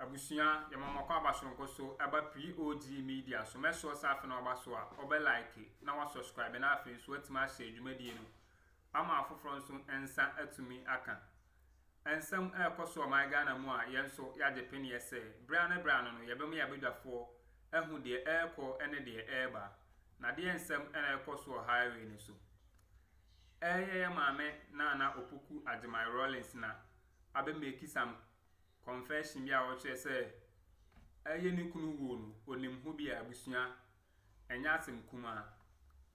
abusia ya mama kwa abasonko so aba POG Media so me so safe na obaso a obe like na wa subscribe na afi so atima share dwumadie no ama afoforo so ensa atumi aka ensam ekoso my Ghana mu a yenso ya de peni ese bra no yebem ya bedwafo ehu de ekọ ene de eba na de ensam ena ekoso highway ni so ya maame na opoku adjumai Rawlings na abe make some confession bia wo che say ni kunu wo no onim ho bia abusua enya asem kuma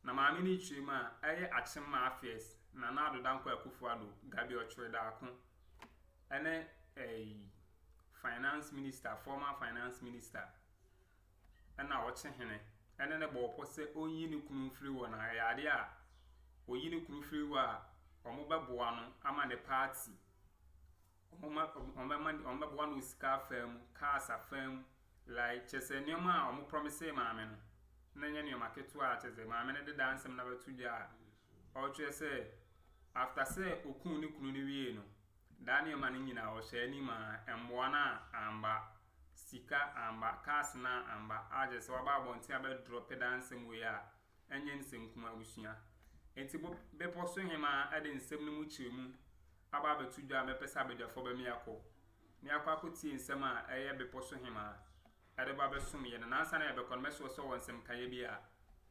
na maame ni chima Akyem Mǎfiǎs na Addo danko Akuffo Addo gabi ochre da akon ene finance minister former finance minister ena wo che hene ene ne bo po se onyi ni kunu free wo na yade a oyi ni kunu free wo a omo beboa no ama ne party on the one with car firm, cars a firm, like Chese Nima, or promise mamma. Nanya your market to art as a mamma the dance and never 2 jar. Or Chese after say Okuni Kunivino, Daniel Manina or Shenima, and Moana, Amba, Sika, Amba, Casna, Amba, Ajas, or about Tiabe drop a dancing we are, and Jensen Kumabushia. And to be pursuing him, adding 7 muchum. Aba betu dwa me pesa be dwafo be miako akoti nsem a eye be poso hima ade ba be sum ye na ansa na ye be kon meso so wonsem kaye bia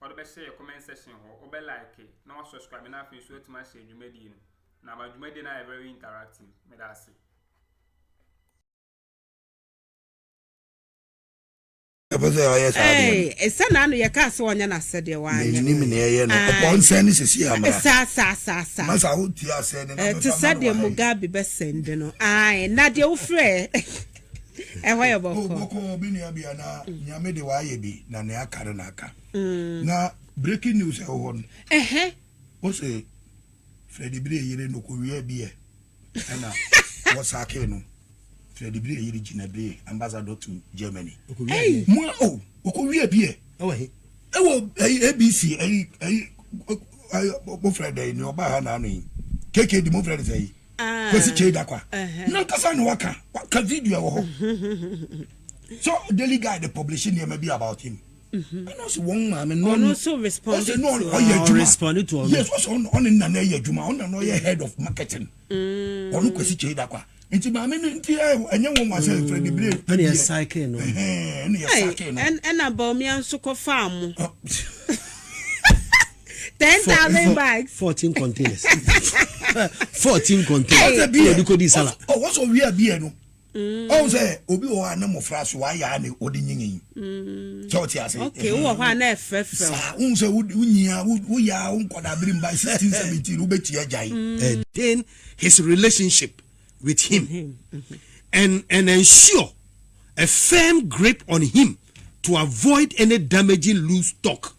o de be share comment section ho o be like na o subscribe na afi so etima share dwumadi no na ba dwumadi na very interactive me da se Hey, esa na no yeka so onya na sede wa anya. Ni me ye no upon send sisi amara. Sa. Masa wo tia send na. To sede Mugabe be send no. Ai, na de wo frɛ. Ho ye boko. Boko bi ni abia na nyame de wa ye bi na ne akare na aka. Na breaking news e ho no. O se Freddy Bre yire no ko wi abi e. Na wo sake no. Freddy Bre yiri Jinabe ambassador to Germany. Hey, mo okowie bie. Ewo ABC bo Freddy ni oba ha na no. KK di mo Freddy say. Kwesi cheda kwa. Na kasa no waka video wo ho. So daily guide the publishing here maybe about him. And also one man no also responded to yes, was on na na ye juma on na ye head of marketing. Onu kwesi cheda kwa. Nti maame nti enye wo ma say Freddy Bre any cycle no and Bawumia nso ko farm 10,000 bags 14 containers 14 containers you could sala what's o we bia no o say obi o ana mofra so wa ya na odi nyinyin so ti ase okay wo ho na efefe sa un say unyia wo ya un koda brim by 1617 wo beti ajai then his relationship with him and ensure a firm grip on him to avoid any damaging loose talk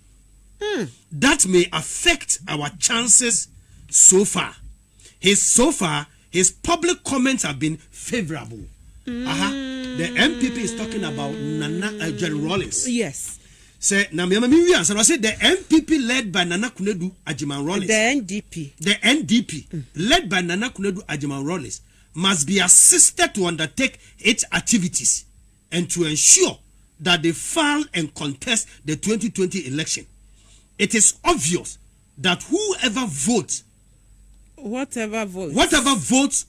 that may affect our chances so far. His public comments have been favorable. The MPP is talking about Nana Jerry Rawlings. Yes. Say na me Mǎfiǎs and I said the MPP led by Nana Kunedu Ajiman Rawlings. The NDP led by Nana Kunedu Ajiman Rawlings must be assisted to undertake its activities and to ensure that they file and contest the 2020 election. It is obvious that whatever votes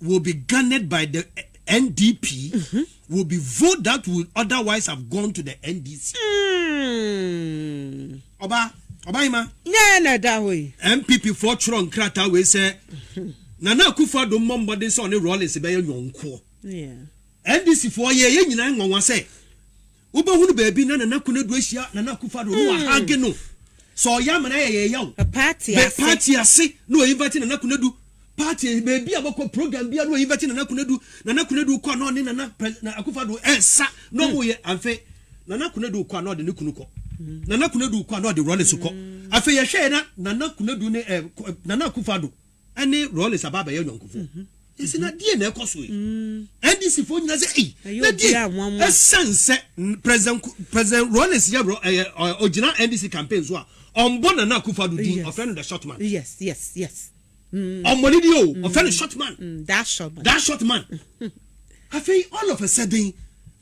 will be garnered by the NDP will be vote that would otherwise have gone to the NDC. Obaima. Na that way. MPP for Tron Krata we say Nana Akuffo do mombo de so ne Rawlings be yonko. Yeah. NDC for ye nyina ngonwa say. Ubehunu baabi na Nana Kunedu ahia Nana Akuffo do no ahage no. So ya mana ye yaw. A party ase no invite Nana Kunedu. Party baabi abako program bia no invite Nana Kunedu kwa no ne Nana Akuffo do ensa no mo ye anfe Nana Kunedu kwa no de ne kunu ko. Nana Kunedu kwa no de Rawlings ko. Afe ye hwe na Nana Kunedu ne Nana Akuffo do ene Rawlings ababa ye yonkofo. Isi na die na ekoso yi. NDC fo nyina say na die sense president Rawlings ya original NDC campaign so a ombo Nana Akuffo do din offend the short man. Yes. Omoni di o offend the short man. That short man. I feel all of a sudden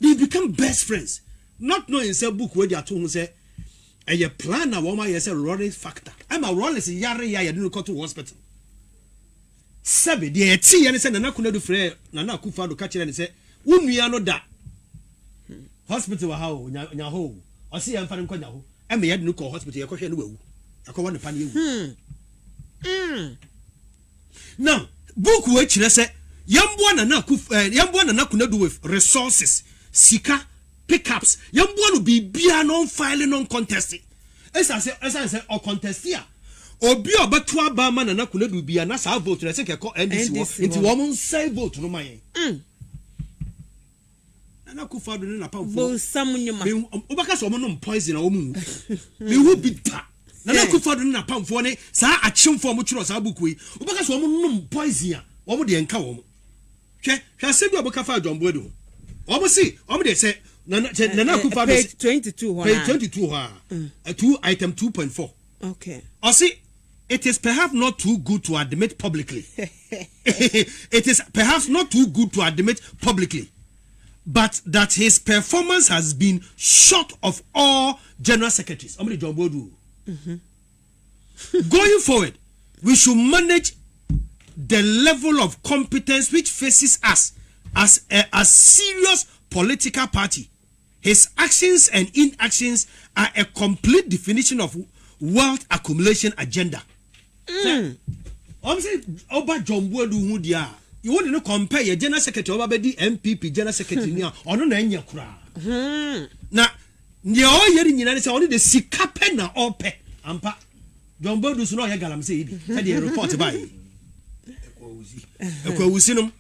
they become best friends. Not knowing say book where they are told say a plan na woman yes a Rawlings factor. I'm a Rawlings yare ya didn't go to hospital. Sabe the tea and say Nana Kunedu frere Nana Akuffo do catch and say unua no da hospital wa how nya ho o see am fa nko nya ho e me yed no ko hospital ye ko hwe no wawu akọ won pa na ewu. Now book we kire say yambo Nana Kunedu with resources sika pickups yambo no bibia non file non contest esa say o contest here obi obeto aba ma Nana Kunedu bia na sa vote na say ke ko NDC into woman say vote no man Nana Akuffo do na pamfo bo samunyuma obaka so no poison o mu me hu bita Nana Akuffo do na pamfo ne sa achimfo mo chiro sa buku yi obaka so no poison a wo mo de enka wo mo hwe se bi obaka fa Adwo do wo mo si wo mo de say Nana Akuffo page 22 page 22 2 item 2.4 okay or see it is perhaps not too good to admit publicly. It is perhaps not too good to admit publicly, but that his performance has been short of all general secretaries. Going forward, we should manage the level of competence which faces us as a serious political party. His actions and inactions are a complete definition of wealth accumulation agenda. Say oba Jombodu hu dia you want to compare your general secretary oba be MPP general secretary ni ono na anya kura na ne o yeri nyina say ono de sika pe na ope ampa Jombodu so no ya galamsey ibi say the report by ekwawusi no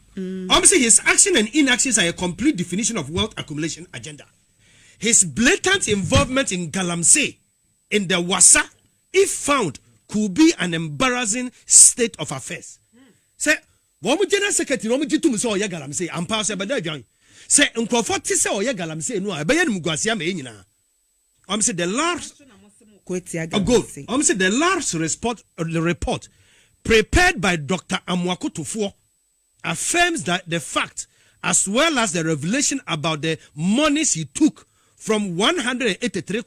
say his action and inactions are a complete definition of wealth accumulation agenda. His blatant involvement in galamsey in the Wasa, if found, could be an embarrassing state of affairs. Say, woman general secretary, woman jitum so ya galamsey, and pass a bad joint. Say, Uncle Forty say, or ya galamsey, no, I bayan Mugasia meina. Say the last say the last report prepared by Dr. Akuffo affirms that the fact, as well as the revelation about the monies he took from 183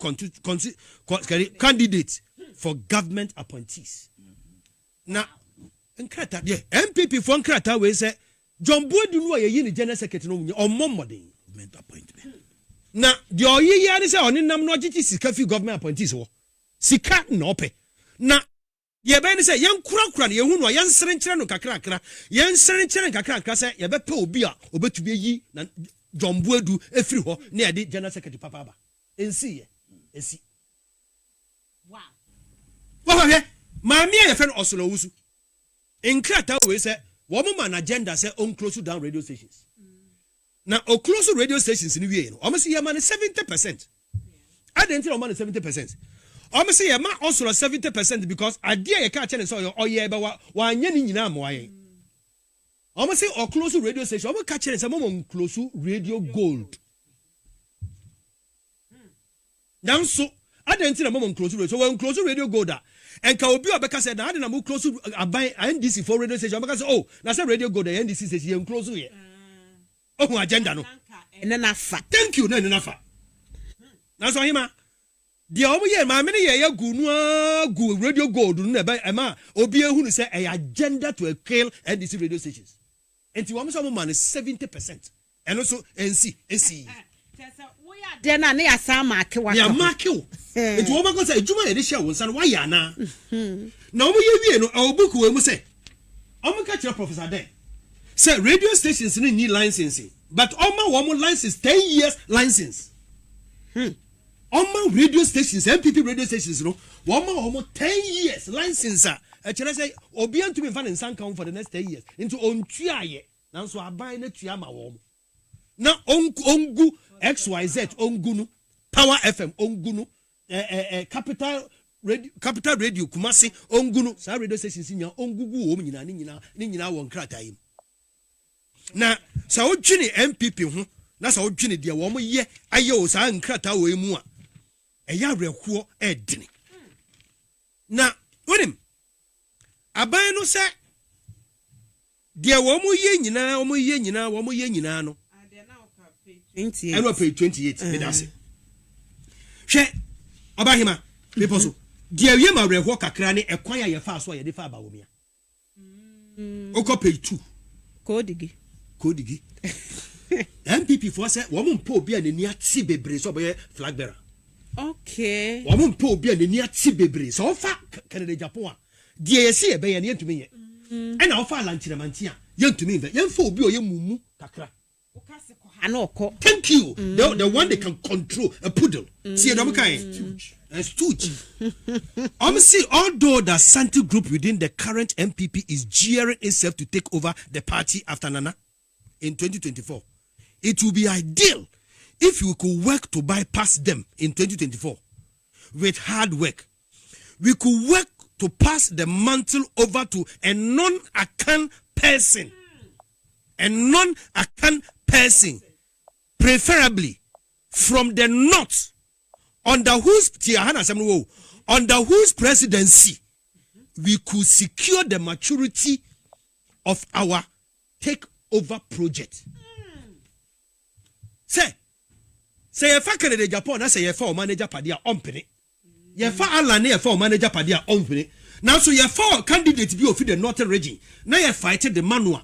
candidates for government appointees. Now, Nkrata, MPP for Nkrata, we say, John Boydu no ye general secretary or Momodin government appointment. Now, the Oye is on in Nam Nojiti Sikafi government appointees. Sika no pe. Now, ye ben say, young Krakran, ye who yan Serenchran Kakrakra, yan Serenchran Kakrakra say, ye bet Obia, obet to be ye, John Boydu, every ho, near the general secretary Papa. And see. wow. Well, my mere friend Oslo Usu. In Krata, we say, woman agenda say on close down radio stations. Now, or close radio stations in the year, almost see a man 70%. I didn't tell man 70%. Almost see a man also 70% because I dare a catch and saw oh yeah, but one yen in Amway. Almost say or close radio station, almost catch and some on close radio gold. Now, so I didn't tell a moment close radio, so when close radio gold. And Kaobio Becca said, I didn't move close to buy NDC for radio station because oh, that's a radio go the NDC says you close here. Oh, agenda no. And then thank you, then enough. That's why him. The over here, my many year go radio gold by Emma Obia who say a agenda to kill NDC radio stations. And to almost man is 70%. And also NC. Then I near some mark. Yeah, mark you. It's what I'm say. Juma edition was and why na. Now we no our book we say. I'm catch your professor there. Say radio stations need licensing, but one license 10 years license. Radio stations, MPP radio stations, no. One 10 years license. Actually, say obian to be found in San count for the next 10 years. Into on tuaye. Now so I buy it tuama wom. Now ongu XYZ ongunu Power FM ongunu Capital Radio Kumasi ongunu sa radio stations nya ongugu wo nyina won krata yi na sa odwini MPP ho na sa odwini de wo mo ye aye o sa nkrata wo emu a eya rehuo edini na wonim aban no se de wo mo ye nyina no 28 ɛna ɔpɛ 28 medase hwɛ ɔbahema bepɔ so deɛ wie ma werɛhoɔ kakra ne ɛkwan a yɛfa so a yɛde fa Bawumia wokɔ page 2 kodigi MPP for sɛ wɔn mpo obi a n'ani ate bebree sɛ ɔbɛyɛ flag bearer okay wɔn mpo obi a n'ani ate bebree sɛ ɔfa Canada Japan a deɛ yɛsi yɛbɛyɛ no yɛntumi yɛ ɛna ɔfa alankyerɛmanti a yɛntumi yɛ yɛmfa obi a ɔyɛ mumu kakra. Thank you. The one they can control a poodle. See a stooge. See, although the Santi group within the current MPP is gearing itself to take over the party after Nana in 2024, it will be ideal if we could work to bypass them in 2024 with hard work. We could work to pass the mantle over to a non-Akan person. A non-Akan person, preferably from the north, under whose presidency we could secure the maturity of our takeover project. Say you fa Canada Japan, I say you fa manager padia ompene. You fa Alane you fa manager padia ompene. Now so you fa candidate be of the northern region. Now you fighting the manual.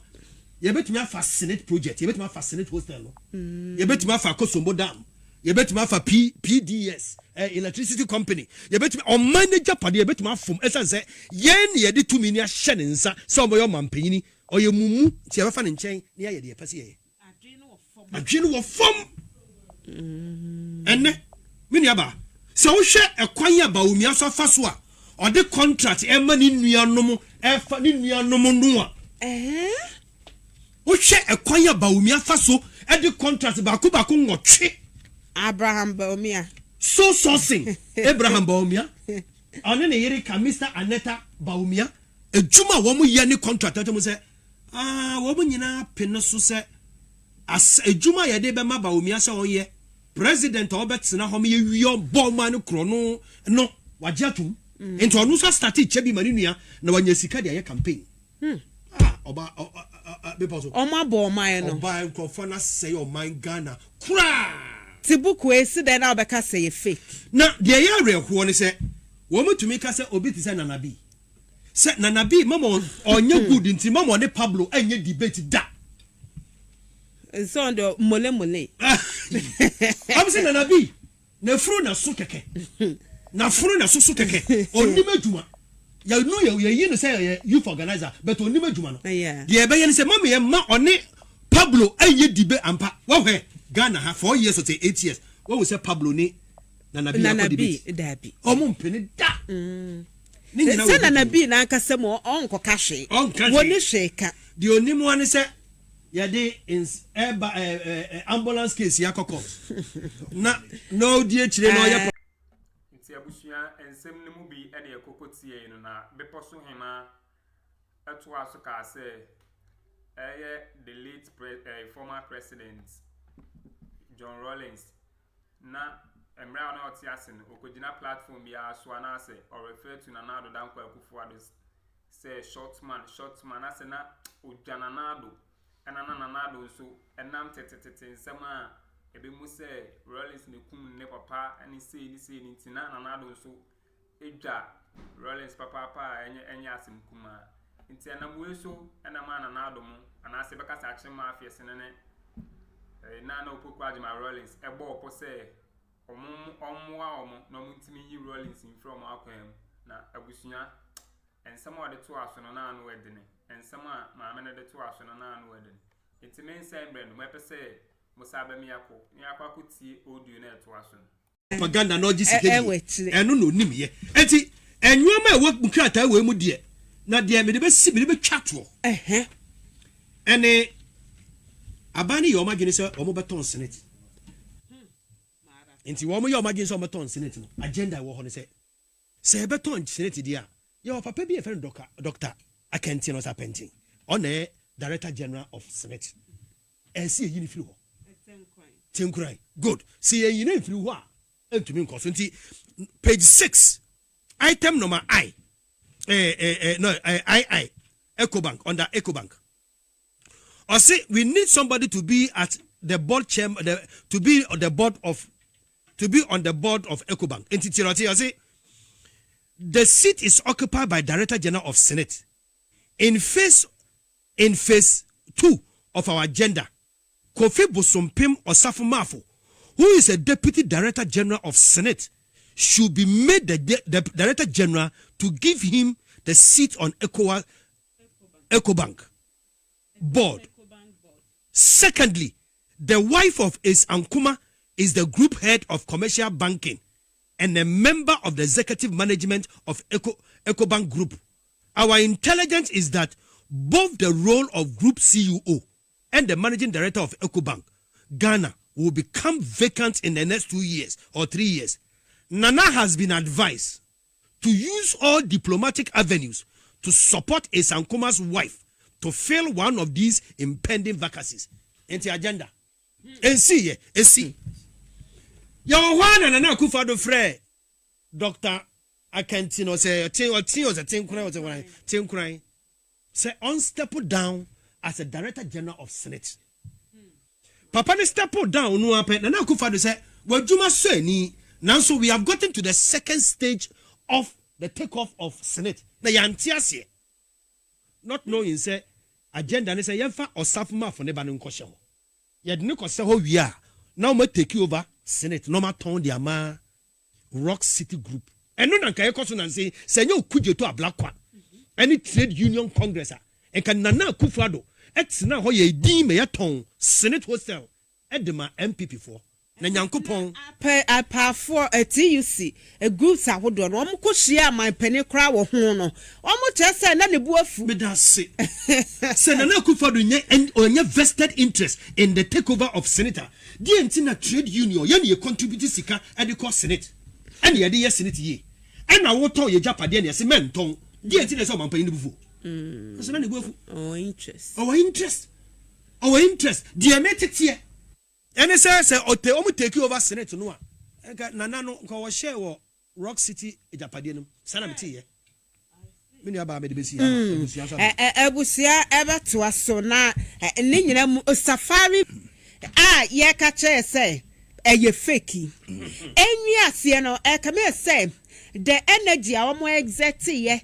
You bet me a fascinate project. You bet me a fascinate hostel. You bet me a Kosombo Dam. You bet me a PDS electricity company. You bet me on manager party. You bet me a from essence. Yen ye di 2 million shenensa. Some of your mampini or your mumu. See ever fan in chain near ye pasi. Adwene wo fom. Enne mini aba. So we share a kwanya Bawumia so faswa or the contract e ma ni nuanom e fa ni nuanom no a. Wo hwe ekwanya Bawumia fa so e de contract ba ko ngotwe Abraham Bawumia so sourcing Abraham Bawumia one ne yere ka Mr. Aneta Bawumia ejuma wo mo ye ne contract to mo se wo mo nyina pene so se as ejuma ye de be ma Bawumia se won ye president obetsena ho me ye wiyo boma ne kro no wagye atum enti onu so start chebi mani nua na wanya sika de ye campaign oba Oma bo my no. Oba Akuffo na say o man Ghana. Kra. Tibuku esi den na obeka say fake. Na de ya reho ne say wo mutumi ka say obi ti say Nanabi. Say Nanabi mama onye good nti mama ne Pablo enye debate da. So ndo mole. Am say Nanabi na furu na so keke. Na furu na so keke. Oni madwuma. You know you say youth organizer, but only Juma. Yeah. The Ebayan say, Mammy, ma on it Pablo, and ye debate and What Ghana have 4 years or say 8 years. What was say Pablo ni Nanabi Dabi. Omum penny da. Nanabi na kasemo onko kashe. Woni sheka. The only one say yade in ambulance case yakoko. Na no dear chile no ya. Abusua ensem ne mu bi ene ekokotie no na beposo hema eto aso ka se the late former president John Rawlings na emra na otiase no okogina platform bi aso na se or refer to na Addo danko Akuffo say short man ase na odwana na Addo ena na Addo so enam tetete nsema ebe mu se Rawlings ne kum ne papa ani sei ni tina na Addo so edwa Rawlings papa enye asim kuma nti na mu so ena ma na Addo mu ana se beka sa Akyem Mǎfiǎs ne na opoku adima Rawlings ebo opo se omo no mutimi yi Rawlings in from Akyem na abusua ensema de to aso no na anu edene ensema maame ne de to aso no na anu edene nti men say brand mo pese Musabe miyako akuti audio na eto aso propaganda no gisikedi eno no nim ye enti enwoma e wo nkrata we mu de na de me de be twato ene abani yo magini se o mo beton senate enti wo mo yo magini se o beton senate no agenda wo ho ne se beton senate dia yo papa bi e friend doctor Akyem no sa painting on director general of senate ensi eyi ni firi ho Tinkrai. Good. See you know if you are to me page 6 item number I Ecobank under Ecobank. Or say we need somebody to be at the board chairman, to be on the board of EcoBank. I say the seat is occupied by Director General of Senate. In phase 2 of our agenda, Kofi Bosompim Osafo Mafo, who is a Deputy Director General of Senate, should be made the Director General to give him the seat on EcoBank board. Secondly, the wife of Ace Ankuma is the group head of commercial banking and a member of the executive management of EcoBank Group. Our intelligence is that both the role of Group CEO and the managing director of EcoBank Ghana will become vacant in the next 2 years or 3 years. Nana has been advised to use all diplomatic avenues to support Ace Ankuma's wife to fill one of these impending vacancies. Into agenda. And see. Your one and Nana Akuffo frère, Dr. Akyem say, say, on step down as a Director General of Senate. Papa ne step down no happen. Nana Akuffo say, well, Juma say ni. Now, so we have gotten to the second stage of the takeoff of Senate. Na yantiase. Not knowing say agenda ne say yemfa osafuma for ne ba no nkoshe ho. Ye de ne kose ho wi a. Now we take over Senate. No ma ton dia ma Rock City Group. Eno na nka yekoso na say se nye okuje to ablakwa. Any trade union congress and can Nana Akuffo etina ho ye din me yeton Senate hostel edema MPP for na nyankopon pa for a TUC a group sa hodo no mo ko hia man pani kra wo ho no o mo che say na ne bu afu me da se se Nana Akuffo onye vested interest in the takeover of senator the entina trade union ye ne contribute sika e de ko Senate and ye de Senate ye and na wo ton ye japade na se menton the entina se o man pani ne bufu so na ne bu afu our interest the emetete. And it says, "Omu take you over Senate no. Nana no ko share wo Rock City Ejapadienum. Sana meti ye. Me nua ba me de besi ya. Ebusia ebe to aso na ne nyina mu safari ye ka che say eye fake. Enwi ase no ka me say the energy a omo exert ye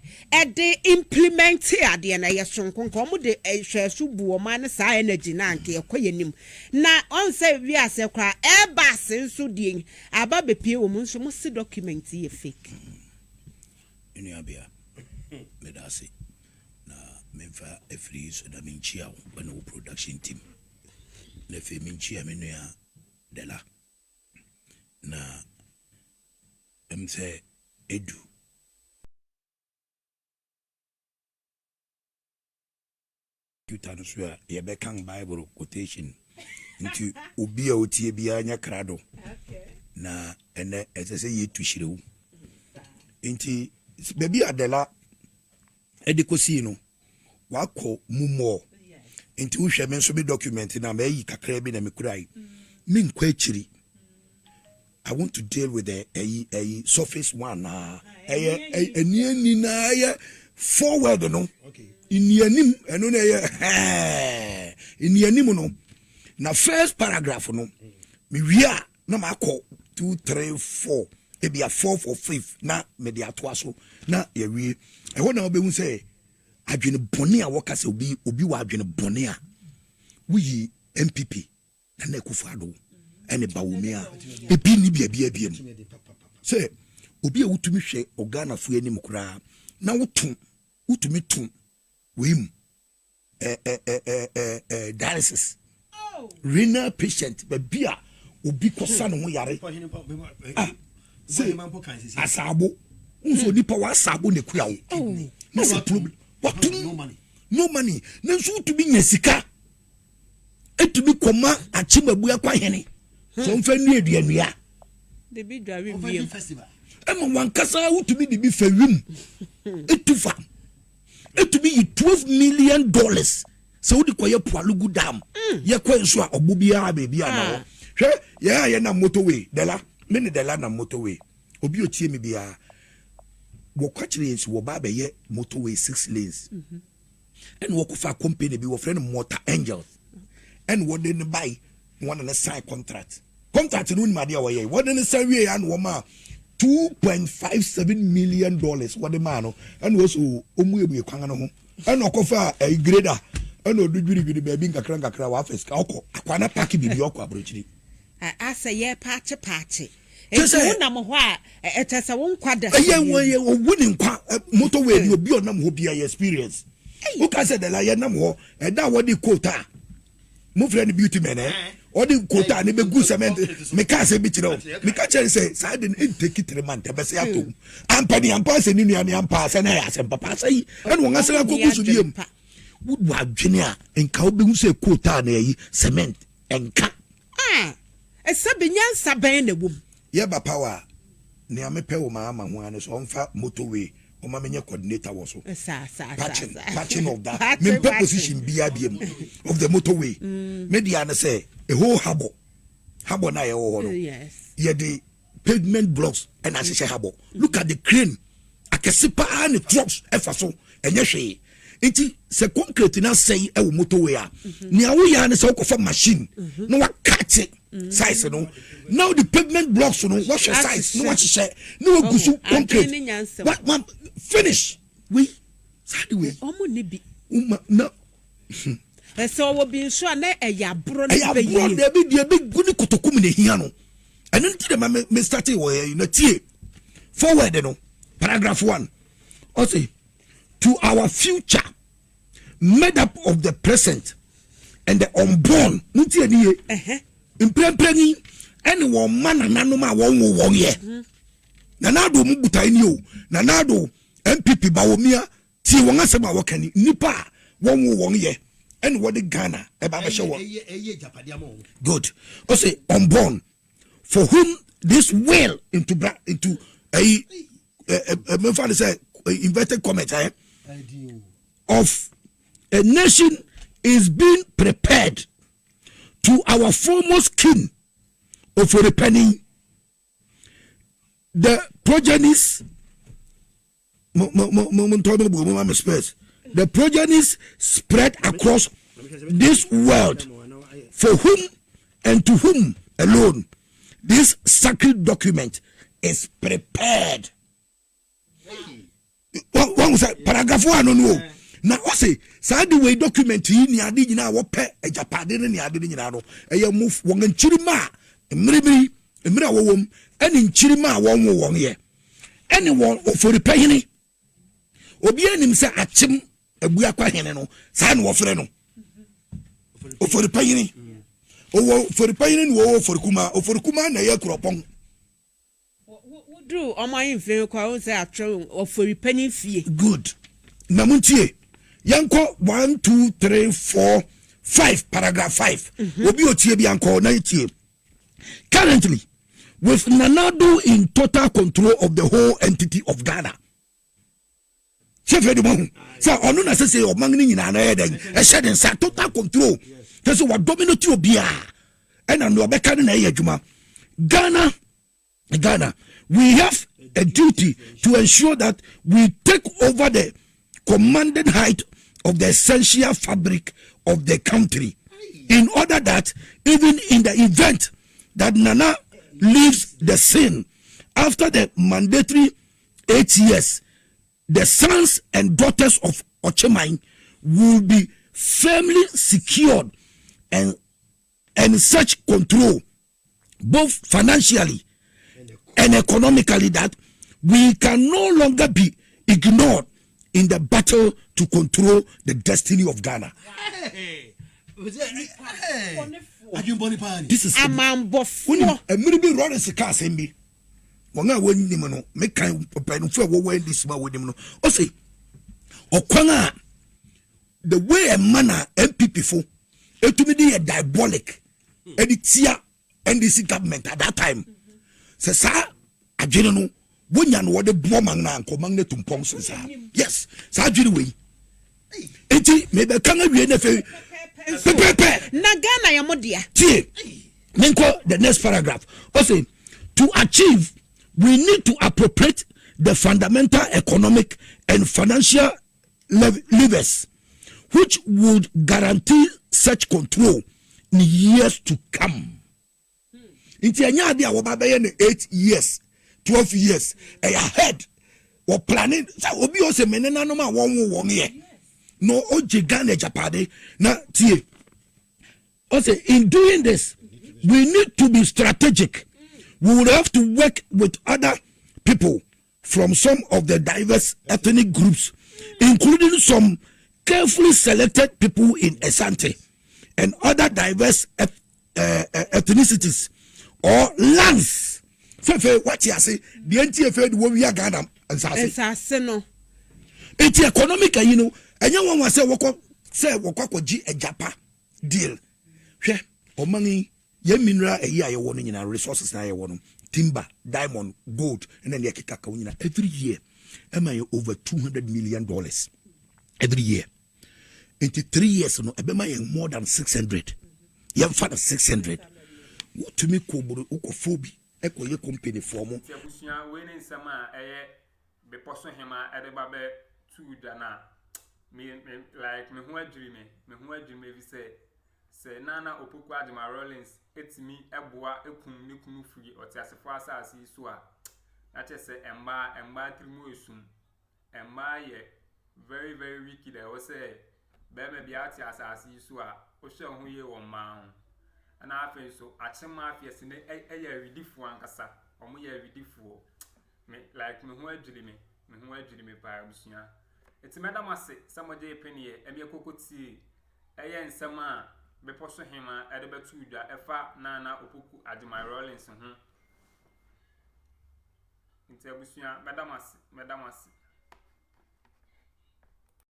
de implement ade na ye sonkon ko omo de hwesu bu o man sa energy na anke ekoye nim na on say wi ase kwa e ba senso die aba bepie wo mu nso mo si document ye fake inu abia me da se na memfa efri so da minchia wo na production team na fe minchia me nua dela na say Edu. You tell us where you become Bible quotation into Ubia Otie Bianya Crado. Na and as I say, ye to Shiru. Inti baby Adela Edicosino. Wako Mumo. Into which I mentioned document in a may crabbing and me cry. Min quechiri. I want to deal with a surface one. A near forward, no. Okay. In Yanim, and in Yanimono. Now, first paragraph, no. We are no marco 2, 3, 4. It be a 4 for 5. Na media twaso. Na ye we. I want to be say. I've been bonia workers will be I've been bonia. We MPP. And Akuffo. And a Bawumia, a pin be a beer. Say, Obi utumi hwe Ogana fu anim kura. Na utumi tum wim dialysis. Renal patient be bia obi kosa no ho yare. Say asabo. Unso nipa wa asabo ne kura wo. Na se problem. What no money. Na so utumi nyasika. Etumi koma achimabu akwa hene. So mfani aduanua the big driving festival one kasa utumi be fawim etufa etumi $12 million so udi koye poalugu dam ye kwa nso a obobia baby ana hwe ye na motorway dela me ne dela na motorway obi otie me bia wo kwachire nso wo ba be ye motorway 6 lanes and wo kufa company bi wo friend Motor Angels and what they buy one and sign contract no ma dia wo what then say we and woman $2.57 million what the man no and was omu ebu kwan no ho and okofa a grader and odudwiri baby nkakra wa first akọ akwana pack bibi okọ abrochiri asa ye patch ese wona mo ho a etesa won kwada ye woni nkwa motorway ni obi onam ho bia experience who can say the la ye nam ho e da wo di quota mo friend beauty man odi quota ni be gu cement me ka say bi kire o me ka chere say side in take 3 months be say ato ampa se ni nua ni ampa se na ya se papa say and won asira koku su diem would adwene a enka obehu say quota na yi cement enka esa benyansa ben na wom ye ba power ne amepe wo Mahama ho ane so onfa motorway o ma menye coordinator wo so patching of that me position bia of the motorway media na say a whole habo na ye wo no yes ye the pavement blocks and asese habo look at the crane akesipa and trucks efa so enye hwe enti se concrete na say e wo motorway a ne awo ya ne se wo for machine no wa catch it size no now the pavement blocks no what's your size no what you say no gusu concrete what finish we sadi we omo ne bi no so wo bi nso na eyabro ne be yi de bi guni kotokum ne hia no eno nti de me start wo na tie forward no paragraph 1 o say to our future made up of the present and the unborn nti eni imprempreni ene wo man nanom a won ye na nado mu butai ni o na nado MPP Bawumia ti won asem a wokani nipa won ye ene wo de Ghana e ba be hye wo good o say unborn for whom this will into a me fa say inverted comment of a nation is being prepared to our foremost king of repenting the progenies the progenies spread across this world for whom and to whom alone this sacred document is prepared. One was paragraph 1 no na o say say the way document yi ni ade nyina wo pe ejapade ne ade nyina no eye move won nchirima emira wowom ene nchirima won ye ene won ofori pahini obi anim say akyem abu akwa hene no say no wofre no ofori pahini owo ofori pahini no wo ofori kuma na ye kropon do o my infin kwa o say atwe ofori pani fie good na muntie yanko 1 2 3 4 5 paragraph 5 obi otie bi yanko na itie currently with Nanado in total control of the whole entity of Ghana chef edimo say onu na say o man ni nyina na eden e shedin sa total control so what dominate obia and no obeka na e adwuma Ghana we have a duty to ensure that we take over the commanding height of the essential fabric of the country in order that even in the event that Nana leaves the scene after the mandatory 8 years, the sons and daughters of Ochemai will be firmly secured and such control both financially and economically that we can no longer be ignored in the battle to control the destiny of Ghana. This is amambofo maybe running the car send me wonga woni nim no me kan papa fu wo wen this ma woni no o say okwana the way a manner MPP fo etumi dey diabolic editia NDC government at that time say sa adwene no wonya no wode bo man na ankoman na tumpom sensa yes sa adwene we enti me be kan awie na fe pepe na Ghana ya modia tie menko the next paragraph o say to achieve we need to appropriate the fundamental economic and financial levers which would guarantee such control in years to come. Inti anya ade a wo ba be ne 8 years, 12 years ahead. Or planning obi o se menena no ma won ye. No oje Ghana japade na tie. O say in doing this, we need to be strategic. We would have to work with other people from some of the diverse ethnic groups, including some carefully selected people in Asante and other diverse ethnicities or lands. Fefe, what you say? The NTFA we are Ghana and no. It's economic, you know. And you want to say wako G a Japa deal. She or money, ye mineral a year you want in our resources now you want timber, diamond, gold, and then you every year. Am I over $200 million every year? Into 3 years, no, I'm more than 600. You have father 600. What to me, Akuffo, echo your company for more. Winning some be person him at the babe two dana. Me like me who dream me say Nana Opukwa de my Rawlings, it's me a boa a kum free or Tiasafo as he swore. That is a emba trimusum. Emba ye very, very wicked. I was say, Bema Biati as he swore, or show who you on mound. And I feel so, Akyem Mǎfiǎs in a year ridifu and cassa, or me ridifu. Me like me who dream me by Abusia. It's a madam, some of the penny, and your cocoa tea, a yen sama. Be poso hima edebe tuja efa nana opoku adima Rawlings Inti abusua medamasi